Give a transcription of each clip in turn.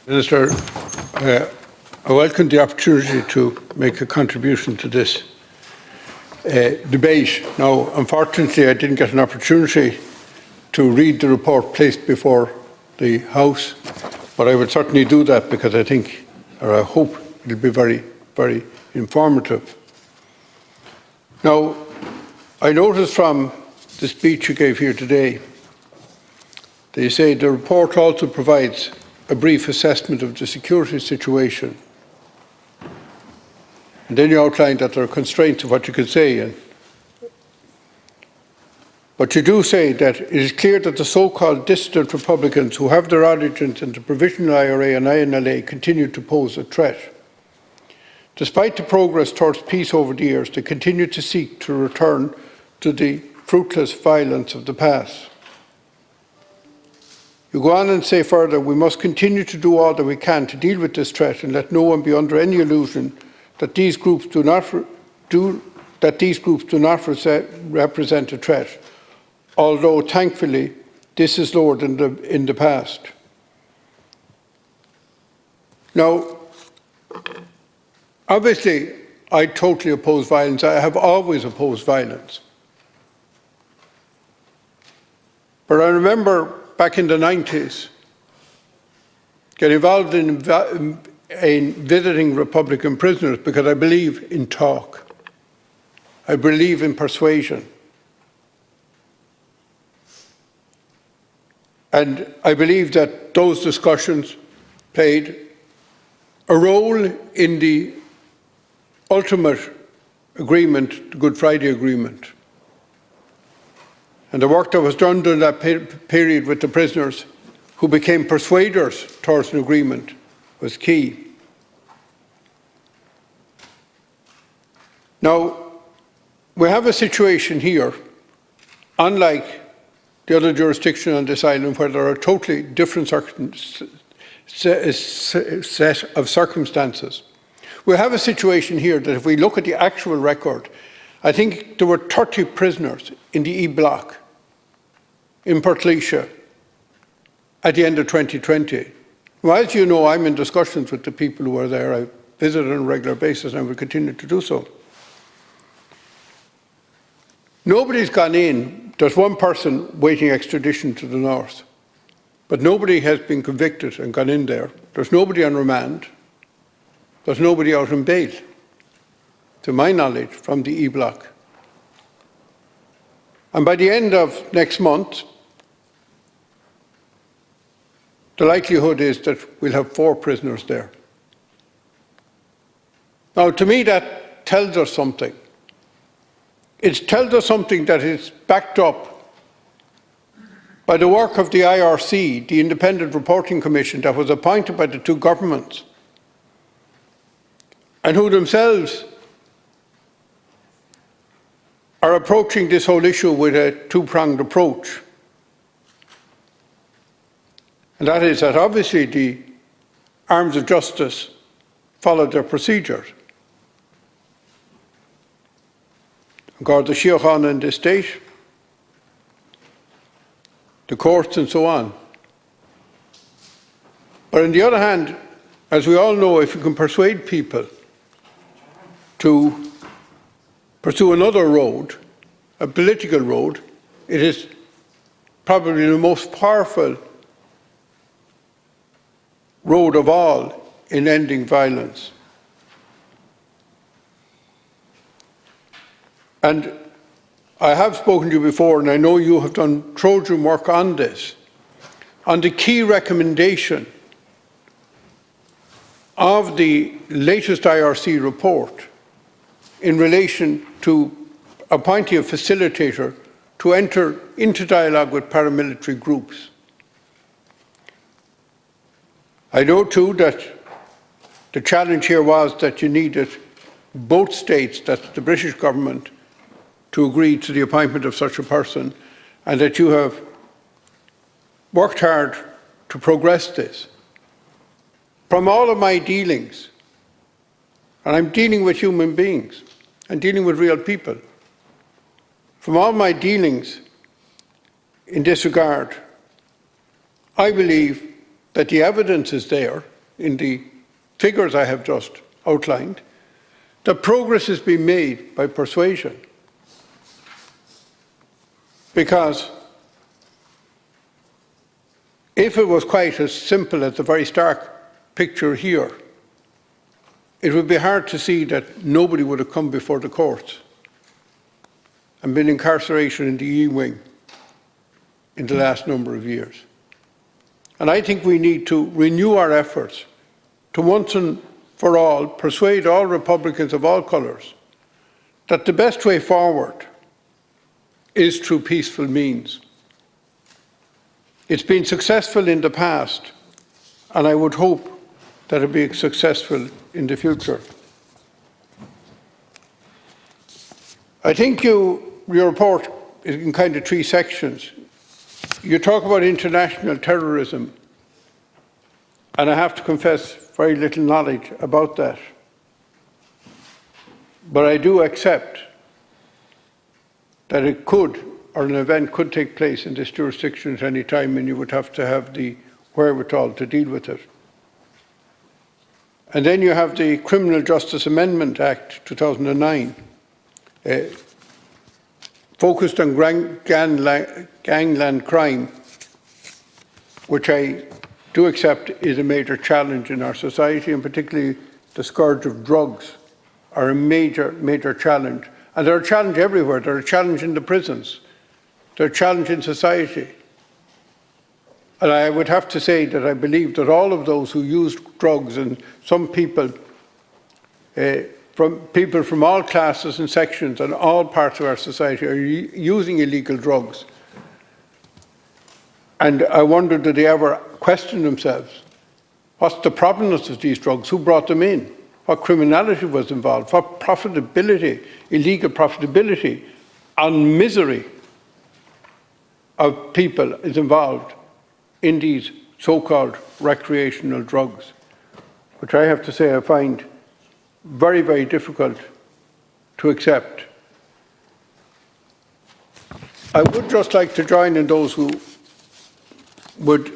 Minister, I welcome the opportunity to make a contribution to this debate. Now, unfortunately, I didn't get an opportunity to read the report placed before the House, but I would certainly do that because I think, or I hope, it will be very, very informative. Now, I noticed from the speech you gave here today, they say the report also provides a brief assessment of the security situation. And then you outlined that there are constraints of what you can say. But you do say that it is clear that the so-called dissident Republicans who have their origins in the provisional IRA and INLA continue to pose a threat. Despite the progress towards peace over the years, they continue to seek to return to the fruitless violence of the past. You go on and say further, we must continue to do all that we can to deal with this threat and let no one be under any illusion that these groups do not represent a threat, although thankfully this is lower than in the past. Now, obviously, I totally oppose violence. I have always opposed violence. But I remember back in the 90s, get involved in visiting Republican prisoners because I believe in talk. I believe in persuasion. And I believe that those discussions played a role in the ultimate agreement, the Good Friday Agreement. And the work that was done during that period with the prisoners who became persuaders towards an agreement was key. Now, we have a situation here, unlike the other jurisdiction on this island, where there are totally different set of circumstances. We have a situation here that if we look at the actual record, I think there were 30 prisoners in the E Block in Portlaoise at the end of 2020. Well, as you know, I'm in discussions with the people who are there. I visit on a regular basis and I will continue to do so. Nobody's gone in. There's one person waiting extradition to the north, but nobody has been convicted and gone in there. There's nobody on remand. There's nobody out on bail, to my knowledge, from the E Block. And by the end of next month, the likelihood is that we'll have 4 prisoners there. Now, to me, that tells us something. It tells us something that is backed up by the work of the IRC, the Independent Reporting Commission that was appointed by the 2 governments, and who themselves are approaching this whole issue with a 2-pronged approach. And that is that obviously the arms of justice followed their procedures. Garda Síochána in this state, the courts and so on. But on the other hand, as we all know, if you can persuade people to pursue another road, a political road, it is probably the most powerful road of all in ending violence. And I have spoken to you before, and I know you have done Trojan work on this, on the key recommendation of the latest IRC report in relation to appointing a facilitator to enter into dialogue with paramilitary groups. I know too that the challenge here was that you needed both states, that's the British government, to agree to the appointment of such a person, and that you have worked hard to progress this. From all of my dealings, and I'm dealing with human beings, and dealing with real people, from all my dealings in this regard, I believe that the evidence is there in the figures I have just outlined, that progress is being made by persuasion. Because if it was quite as simple as the very stark picture here, it would be hard to see that nobody would have come before the courts and been incarcerated in the E-wing in the last number of years. And I think we need to renew our efforts to once and for all persuade all Republicans of all colours that the best way forward is through peaceful means. It's been successful in the past, and I would hope that it will be successful in the future. I think your report is in kind of three sections. You talk about international terrorism, and I have to confess very little knowledge about that. But I do accept that it could, or an event could take place in this jurisdiction at any time, and you would have to have the wherewithal to deal with it. And then you have the Criminal Justice Amendment Act 2009, focused on gangland crime, which I do accept is a major challenge in our society, and particularly the scourge of drugs are a major, major challenge. And they're a challenge everywhere. They're a challenge in the prisons. They're a challenge in society. And I would have to say that I believe that all of those who use drugs, and some people, from all classes and sections and all parts of our society, are using illegal drugs. And I wonder, did they ever question themselves? What's the provenance of these drugs? Who brought them in? What criminality was involved? What profitability, illegal profitability and misery of people is involved in these so-called recreational drugs, which I have to say I find very, very difficult to accept. I would just like to join in those who would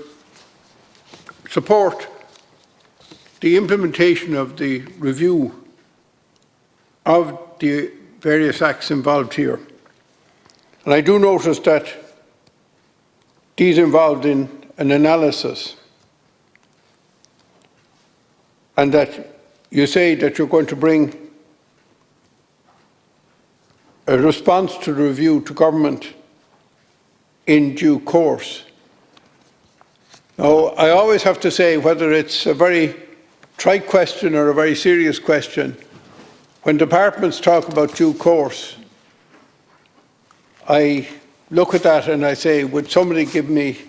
support the implementation of the review of the various acts involved here. And I do notice that these involved in an analysis, and that you say that you're going to bring a response to the review to government in due course. Now, I always have to say, whether it's a very trite question or a very serious question, when departments talk about due course, I look at that and I say, would somebody give me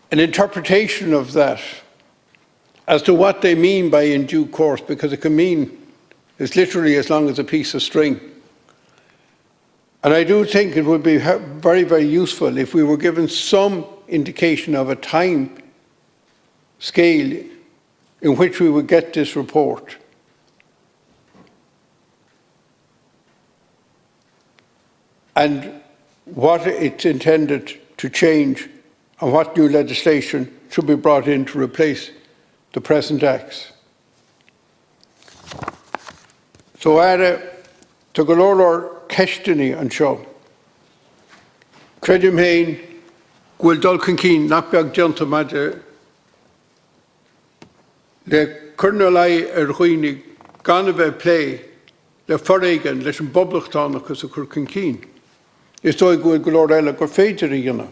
an interpretation of that as to what they mean by in due course, because it can mean it's literally as long as a piece of string. And I do think it would be very, very useful if we were given some indication of a time scale in which we would get this report. And what it's intended to change and what new legislation should be brought in to replace the present acts. So to go lor Kestini and show. Credim Hain, Gwil Dulcan Keen, Napbiag Gentamad, le Kernelai Erhuini, Ganave Play, le Foregan, Lesson Boblachtanacus of Kurkan Keen. Is so good Lord Ella go Faderigana.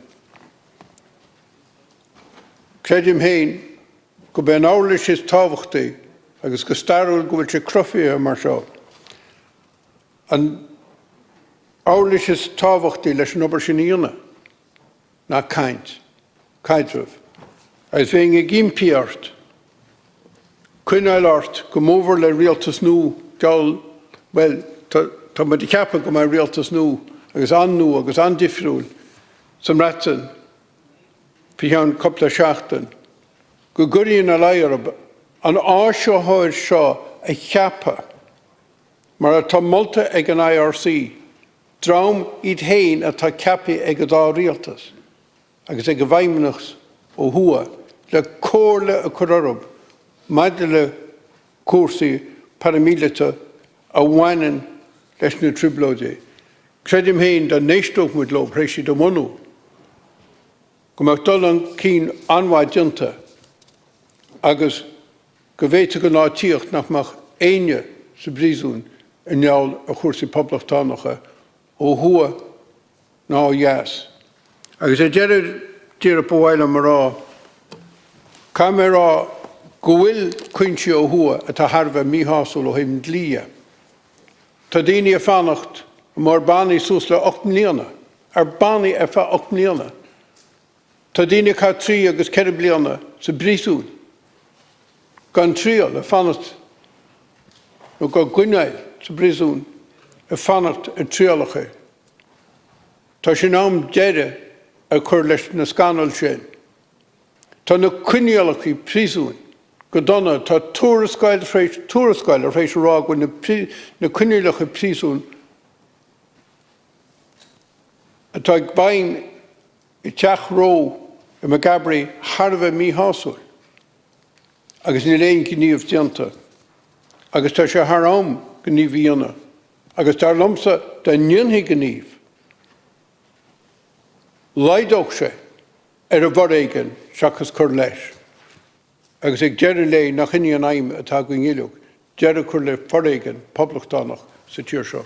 Credim Hain, go be an hourlish is Tavachti, agus go starul go which a cruffy marshal. And hourlish is Tavachti, Lesson Obershiniana. Not kind of. As being a gimpiart. Quinail art, come over le realtas nu, Jol, well, to my decapa go my realtas nu, agus an nu, agus an diffrul, some ratsen, fihan couple of shachten. Go goody in a liar, an arsho hoir shaw, a chapa, mar a tumulta eg an IRC, draum id hain a ta capi eg a da realtas, agus eg a vaimenachs o hua, le cóirle a chororb, maidide le cuasaí paramilite a bhaineann leis na triblóide. Credim héin da néisteach muid lo préisi do monu. Gomach dul an cín anmhaidionta agus go bhhéite go nátíocht nach éine sa brísún in neall a chuirsaí poblachtánacha ó thua ná dheas. Agus é deireadh tíre bhhaile mar rá, cá mé rá go bhfuil cuinse ó thua atá tharbheith míthasúil ó thaobh dlia. Tá daoine a fannacht mar bannaí sús le 8 mbliana, ar bannaí a fa 8 mbliana. Tá daoine cá 3 agus 4 bliana sa brísún. Gan tríal a fannacht nó go gcuineáil sa brísún a fannacht a tríalacha. Tá sin am deire a chur leis na scanal sin. Tá na cuinealachaí prísún go donna tá túrascáil a rééis rá go na cuinealacha prísún atá ag bain I teach ró I me gabraí tharbheith míthasúil agus ní léon gníomh dianta agus tá sé tharám gníomh dhéana agus tá lomsa de nionthaí gníomh. Laidóg sé ar a bhar éigean seachas chur leis. Agus ag deireadh lé nach inní an aim atá go ngéileog, deireadh chur le for éigean poblachtánacht sa tíir seo.